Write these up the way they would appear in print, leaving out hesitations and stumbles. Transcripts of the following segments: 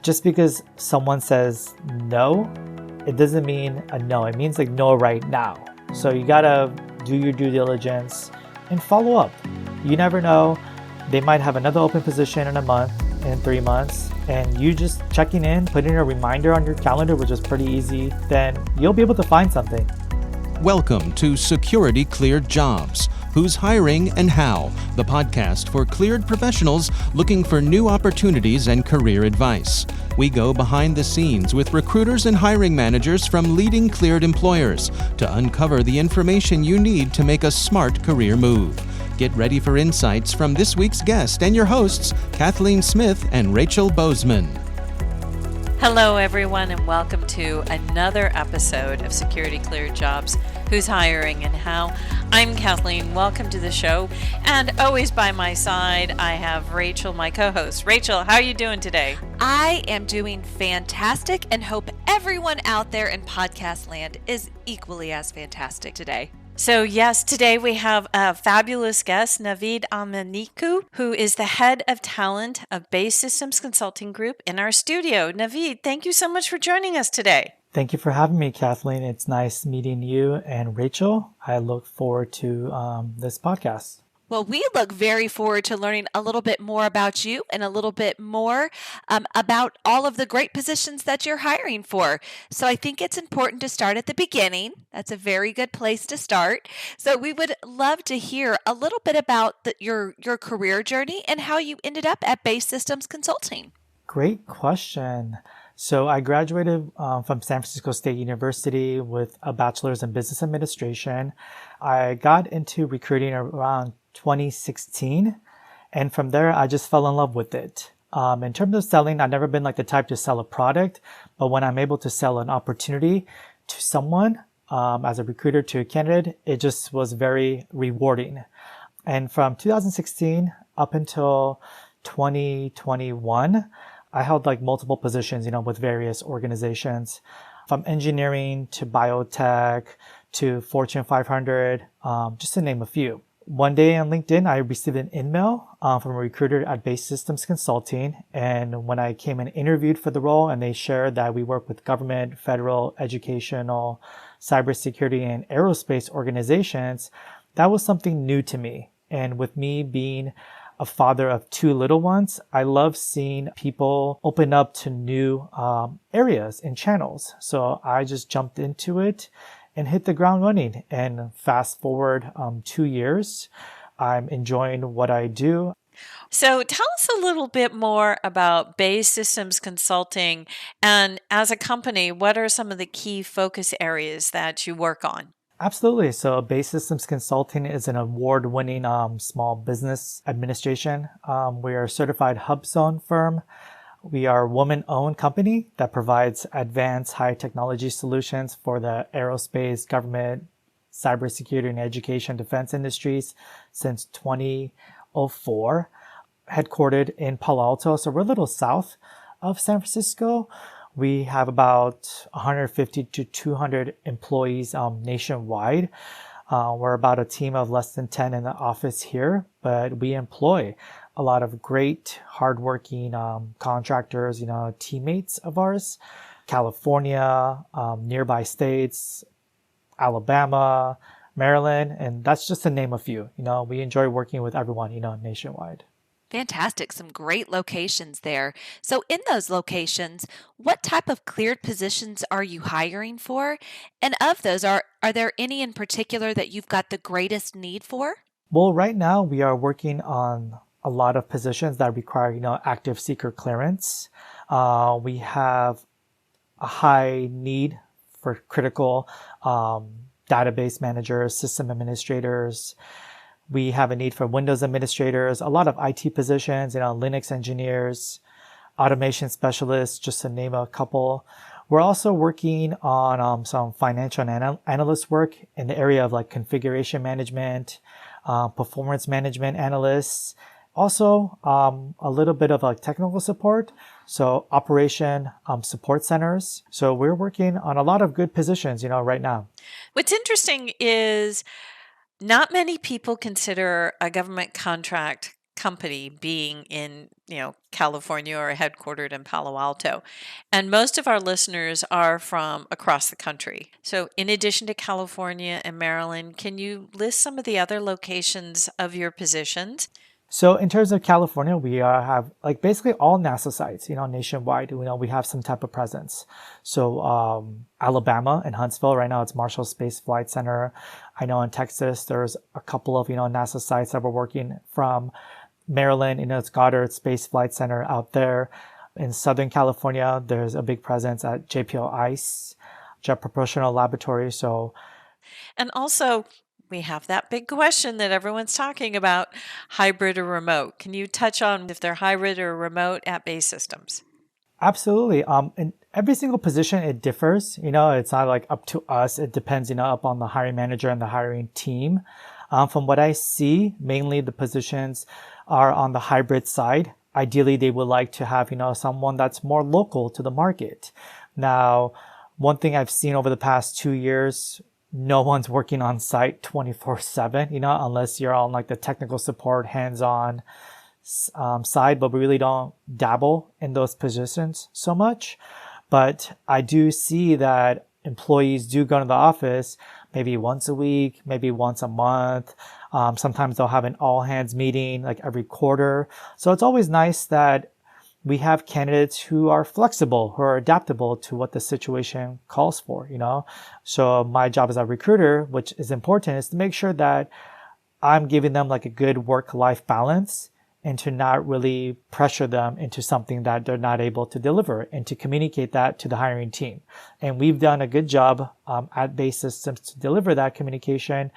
Just because someone says no, it doesn't mean a no. It means like no right now. So you gotta do your due diligence and follow up. You never know. They might have another open position in a month, in 3 months, and you just checking in, putting a reminder on your calendar, which is pretty easy, then you'll be able to find something. Welcome to Security Cleared Jobs. Who's Hiring and How, the podcast for cleared professionals looking for new opportunities and career advice. We go behind the scenes with recruiters and hiring managers from leading cleared employers to uncover the information you need to make a smart career move. Get ready for insights from this week's guest and your hosts, Kathleen Smith and Rachel Bozeman. Hello, everyone, and welcome to another episode of Security Cleared Jobs. Who's Hiring and How? I'm Kathleen. Welcome to the show. And always by my side, I have Rachel, my co-host. Rachel, how are you doing today? I am doing fantastic and hope everyone out there in podcast land is equally as fantastic today. So yes, today we have a fabulous guest, Navid Ahmadinikoo, who is the head of talent of Base Systems Consulting Group in our studio. Navid, thank you so much for joining us today. Thank you for having me, Kathleen. It's nice meeting you and Rachel. I look forward to this podcast. Well, we look very forward to learning a little bit more about you and a little bit more about all of the great positions that you're hiring for. So I think it's important to start at the beginning. That's a very good place to start. So we would love to hear a little bit about your career journey and how you ended up at Base Systems Consulting. Great question. So I graduated from San Francisco State University with a bachelor's in business administration. I got into recruiting around 2016. And from there, I just fell in love with it. In terms of selling, I've never been like the type to sell a product, but when I'm able to sell an opportunity to someone, as a recruiter to a candidate, it just was very rewarding. And from 2016 up until 2021, I held like multiple positions, with various organizations, from engineering to biotech to Fortune 500, just to name a few. One day on LinkedIn, I received an email from a recruiter at Base Systems Consulting. And when I came and interviewed for the role, and they shared that we work with government, federal, educational, cybersecurity, and aerospace organizations, that was something new to me. And with me being a father of two little ones, I love seeing people open up to new areas and channels. So I just jumped into it and hit the ground running. And fast forward 2 years, I'm enjoying what I do. So tell us a little bit more about Base Systems Consulting, and as a company, what are some of the key focus areas that you work on? Absolutely. So Base Systems Consulting is an award-winning small business administration. We are a certified HubZone firm. We are a woman-owned company that provides advanced high-technology solutions for the aerospace, government, cybersecurity, and education defense industries since 2004. Headquartered in Palo Alto, so we're a little south of San Francisco. We have about 150 to 200 employees nationwide. We're about a team of less than 10 in the office here, but we employ a lot of great, hardworking contractors, teammates of ours. California, nearby states, Alabama, Maryland, and that's just to name a few. We enjoy working with everyone, nationwide. Fantastic. Some great locations there. So in those locations, what type of cleared positions are you hiring for? And of those, are there any in particular that you've got the greatest need for? Well, right now we are working on a lot of positions that require, active seeker clearance. We have a high need for critical database managers, system administrators. We have a need for Windows administrators, a lot of IT positions, Linux engineers, automation specialists, just to name a couple. We're also working on some financial analyst work in the area of like configuration management, performance management analysts, also a little bit of like technical support, so operation support centers. So we're working on a lot of good positions, right now. What's interesting is not many people consider a government contract company being in, California or headquartered in Palo Alto. And most of our listeners are from across the country. So in addition to California and Maryland, can you list some of the other locations of your positions? So in terms of California, we have like basically all NASA sites, nationwide. We have some type of presence. So Alabama and Huntsville, right now it's Marshall Space Flight Center. I know in Texas, there's a couple of, NASA sites that we're working from. Maryland, it's Goddard Space Flight Center out there. In Southern California, there's a big presence at JPL ICE, Jet Propulsion Laboratory. And also, we have that big question that everyone's talking about, hybrid or remote. Can you touch on if they're hybrid or remote at Base Systems? Absolutely. In every single position, it differs. It's not like up to us. It depends, upon the hiring manager and the hiring team. From what I see, mainly the positions are on the hybrid side. Ideally, they would like to have, someone that's more local to the market. Now, one thing I've seen over the past 2 years, no one's working on site 24/7, unless you're on like the technical support hands-on side, but we really don't dabble in those positions so much. But I do see that employees do go to the office maybe once a week, maybe once a month. Sometimes they'll have an all hands meeting like every quarter. So it's always nice that we have candidates who are flexible, who are adaptable to what the situation calls for, So my job as a recruiter, which is important, is to make sure that I'm giving them like a good work-life balance and to not really pressure them into something that they're not able to deliver and to communicate that to the hiring team. And we've done a good job at Base Systems to deliver that communication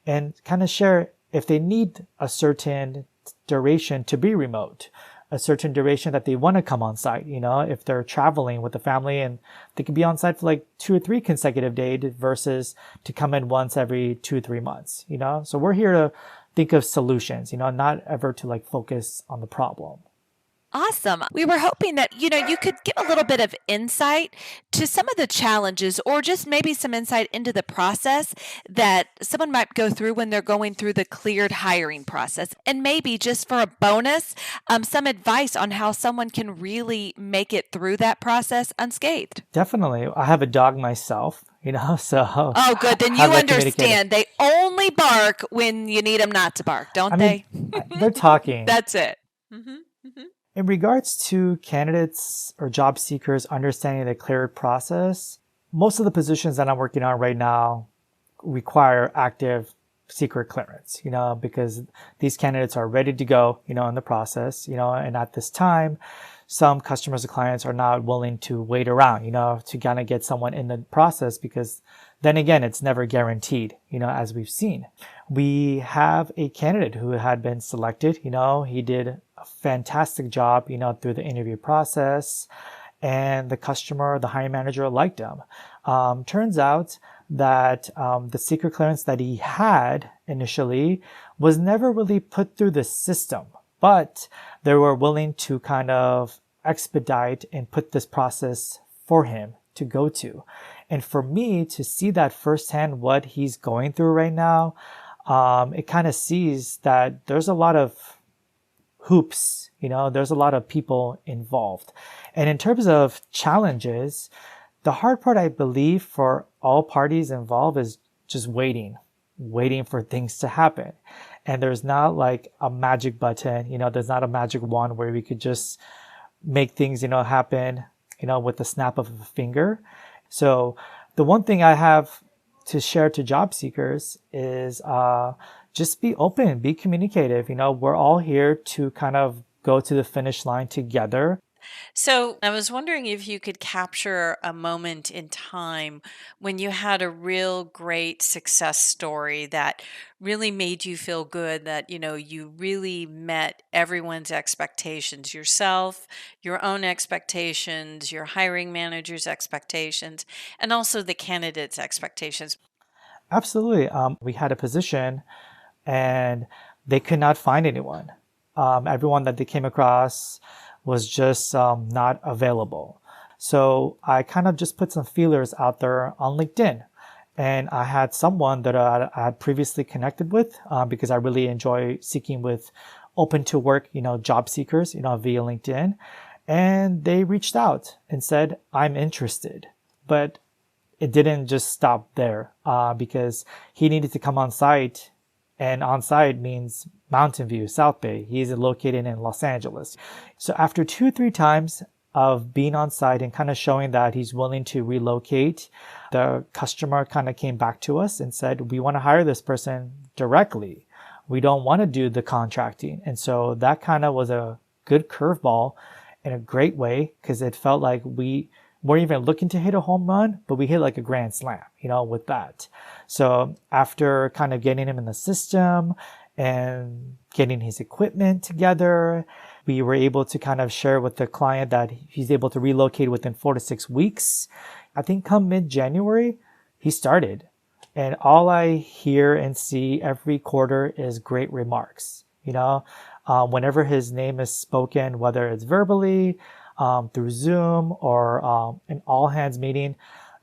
and kind of share if they need a certain duration to be remote, a certain duration that they want to come on site, if they're traveling with the family and they could be on site for like 2 or 3 consecutive days versus to come in once every 2 or 3 months, So we're here to think of solutions, not ever to like focus on the problem. Awesome. We were hoping that, you could give a little bit of insight to some of the challenges or just maybe some insight into the process that someone might go through when they're going through the cleared hiring process. And maybe just for a bonus, some advice on how someone can really make it through that process unscathed. Definitely. I have a dog myself, so. Oh, good. Then you understand. They only bark when you need them not to bark, don't they? They're talking. That's it. Mm-hmm. Mm-hmm. In regards to candidates or job seekers understanding the cleared process, most of the positions that I'm working on right now require active secret clearance, because these candidates are ready to go, in the process, and at this time, some customers or clients are not willing to wait around, to kind of get someone in the process because then again, it's never guaranteed, as we've seen. We have a candidate who had been selected, he did a fantastic job, through the interview process, and the customer, the hiring manager liked him. Turns out that the secret clearance that he had initially was never really put through the system, but they were willing to kind of expedite and put this process for him to go to. And for me to see that firsthand, what he's going through right now, it kind of sees that there's a lot of hoops, there's a lot of people involved. And in terms of challenges, the hard part, I believe, for all parties involved is just waiting for things to happen. And there's not like a magic button, there's not a magic wand where we could just make things, happen, with the snap of a finger. So the one thing I have to share to job seekers is just be open, be communicative. We're all here to kind of go to the finish line together. So I was wondering if you could capture a moment in time when you had a real great success story that really made you feel good, that, you really met everyone's expectations, yourself, your own expectations, your hiring manager's expectations, and also the candidate's expectations. Absolutely. We had a position and they could not find anyone. Everyone that they came across was just not available. So I kind of just put some feelers out there on LinkedIn. And I had someone that I had previously connected with because I really enjoy speaking with open to work, job seekers, via LinkedIn. And they reached out and said, I'm interested. But it didn't just stop there because he needed to come on site. And on site means Mountain View, South Bay. He's located in Los Angeles. So after 2-3 times of being on site and kind of showing that he's willing to relocate, the customer kind of came back to us and said, we want to hire this person directly. We don't want to do the contracting. And so that kind of was a good curveball in a great way because it felt like we weren't even looking to hit a home run, but we hit like a grand slam, with that. So after kind of getting him in the system and getting his equipment together, we were able to kind of share with the client that he's able to relocate within 4 to 6 weeks. I think come mid-January, he started. And all I hear and see every quarter is great remarks. Whenever his name is spoken, whether it's verbally, through Zoom or an all-hands meeting,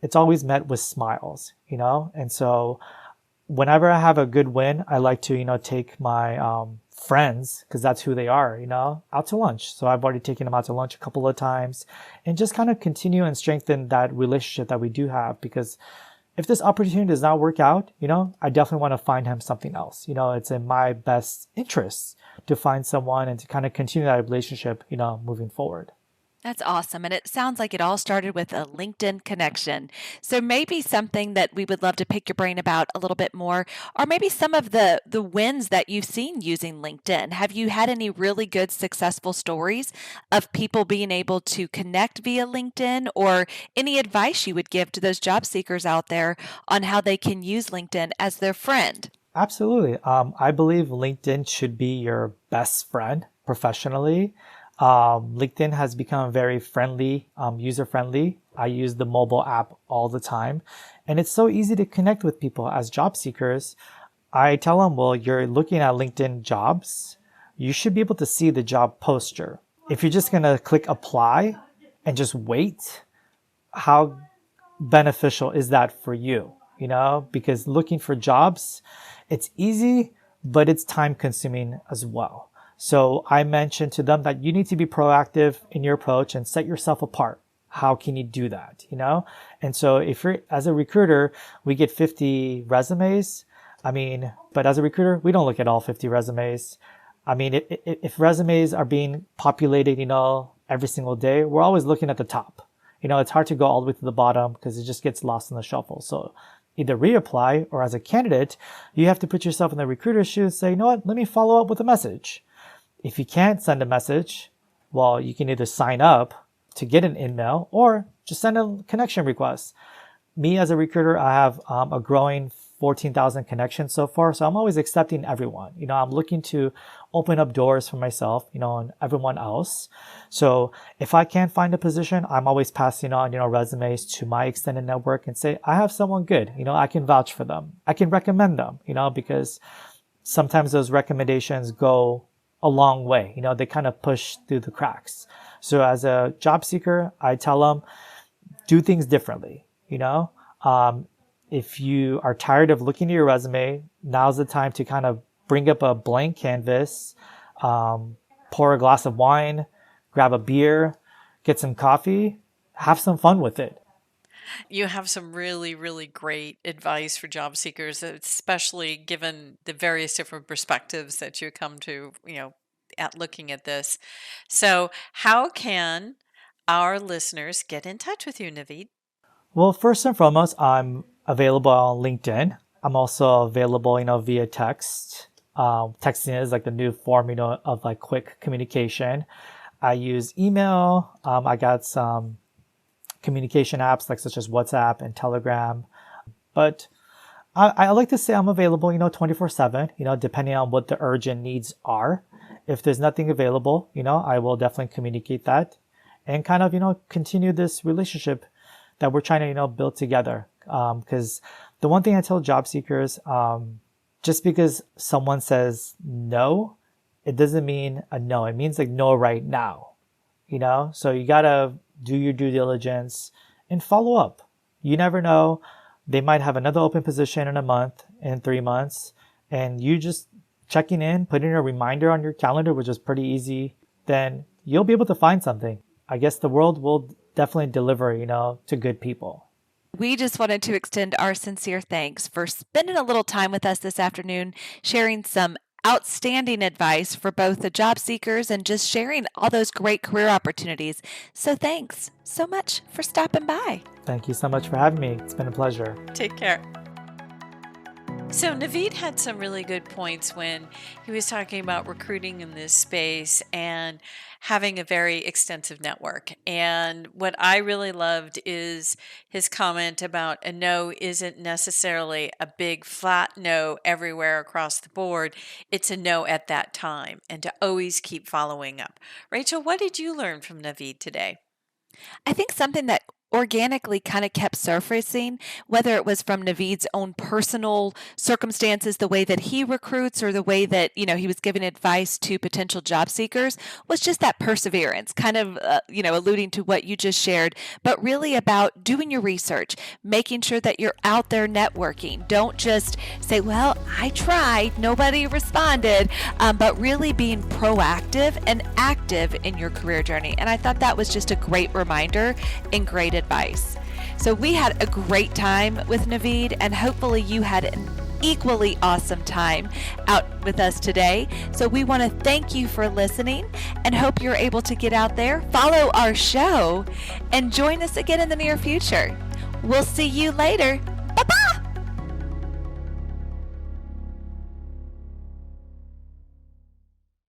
it's always met with smiles, And so whenever I have a good win, I like to, take my friends, because that's who they are, out to lunch. So I've already taken them out to lunch a couple of times and just kind of continue and strengthen that relationship that we do have. Because if this opportunity does not work out, I definitely want to find him something else. It's in my best interest to find someone and to kind of continue that relationship, moving forward. That's awesome. And it sounds like it all started with a LinkedIn connection. So maybe something that we would love to pick your brain about a little bit more, or maybe some of the wins that you've seen using LinkedIn. Have you had any really good successful stories of people being able to connect via LinkedIn, or any advice you would give to those job seekers out there on how they can use LinkedIn as their friend? Absolutely. I believe LinkedIn should be your best friend professionally. LinkedIn has become very friendly, user-friendly. I use the mobile app all the time, and it's so easy to connect with people as job seekers. I tell them, well, you're looking at LinkedIn jobs. You should be able to see the job poster. If you're just going to click apply and just wait, how beneficial is that for you? Because looking for jobs, it's easy, but it's time consuming as well. So I mentioned to them that you need to be proactive in your approach and set yourself apart. How can you do that? And so if you're, as a recruiter, we get 50 resumes. But as a recruiter, we don't look at all 50 resumes. If resumes are being populated, every single day, we're always looking at the top. It's hard to go all the way to the bottom because it just gets lost in the shuffle. So either reapply, or as a candidate, you have to put yourself in the recruiter's shoes and say, you know what, let me follow up with a message. If you can't send a message, well, you can either sign up to get an email or just send a connection request. Me as a recruiter, I have a growing 14,000 connections so far. So I'm always accepting everyone. I'm looking to open up doors for myself, and everyone else. So if I can't find a position, I'm always passing on, resumes to my extended network and say, I have someone good, I can vouch for them. I can recommend them, because sometimes those recommendations go a long way. They kind of push through the cracks. So as a job seeker, I tell them, do things differently. If you are tired of looking at your resume, now's the time to kind of bring up a blank canvas, pour a glass of wine, grab a beer, get some coffee, have some fun with it. You have some really, really great advice for job seekers, especially given the various different perspectives that you come to, at looking at this. So how can our listeners get in touch with you, Navid? Well, first and foremost, I'm available on LinkedIn. I'm also available, via text. Texting is like the new form, of like quick communication. I use email. I got some communication apps such as WhatsApp and Telegram. But I like to say I'm available, 24/7, depending on what the urgent needs are. If there's nothing available, I will definitely communicate that and kind of, continue this relationship that we're trying to, build together. Because the one thing I tell job seekers, just because someone says no, it doesn't mean a no. It means like no right now, So you got to do your due diligence and follow up. You never know. They might have another open position in a month, in 3 months, and you just checking in, putting a reminder on your calendar, which is pretty easy, then you'll be able to find something. I guess the world will definitely deliver, to good people. We just wanted to extend our sincere thanks for spending a little time with us this afternoon, sharing some outstanding advice for both the job seekers and just sharing all those great career opportunities. So thanks so much for stopping by. Thank you so much for having me. It's been a pleasure. Take care. So Navid had some really good points when he was talking about recruiting in this space and having a very extensive network. And what I really loved is his comment about a no isn't necessarily a big flat no everywhere across the board. It's a no at that time, and to always keep following up. Rachel, what did you learn from Navid today? I think something that organically kind of kept surfacing, whether it was from Navid's own personal circumstances, the way that he recruits, or the way that, he was giving advice to potential job seekers, was just that perseverance, kind of, alluding to what you just shared, but really about doing your research, making sure that you're out there networking. Don't just say, well, I tried, nobody responded, but really being proactive and active in your career journey. And I thought that was just a great reminder and great advice. So we had a great time with Navid, and hopefully you had an equally awesome time out with us today. So we want to thank you for listening and hope you're able to get out there, follow our show, and join us again in the near future. We'll see you later.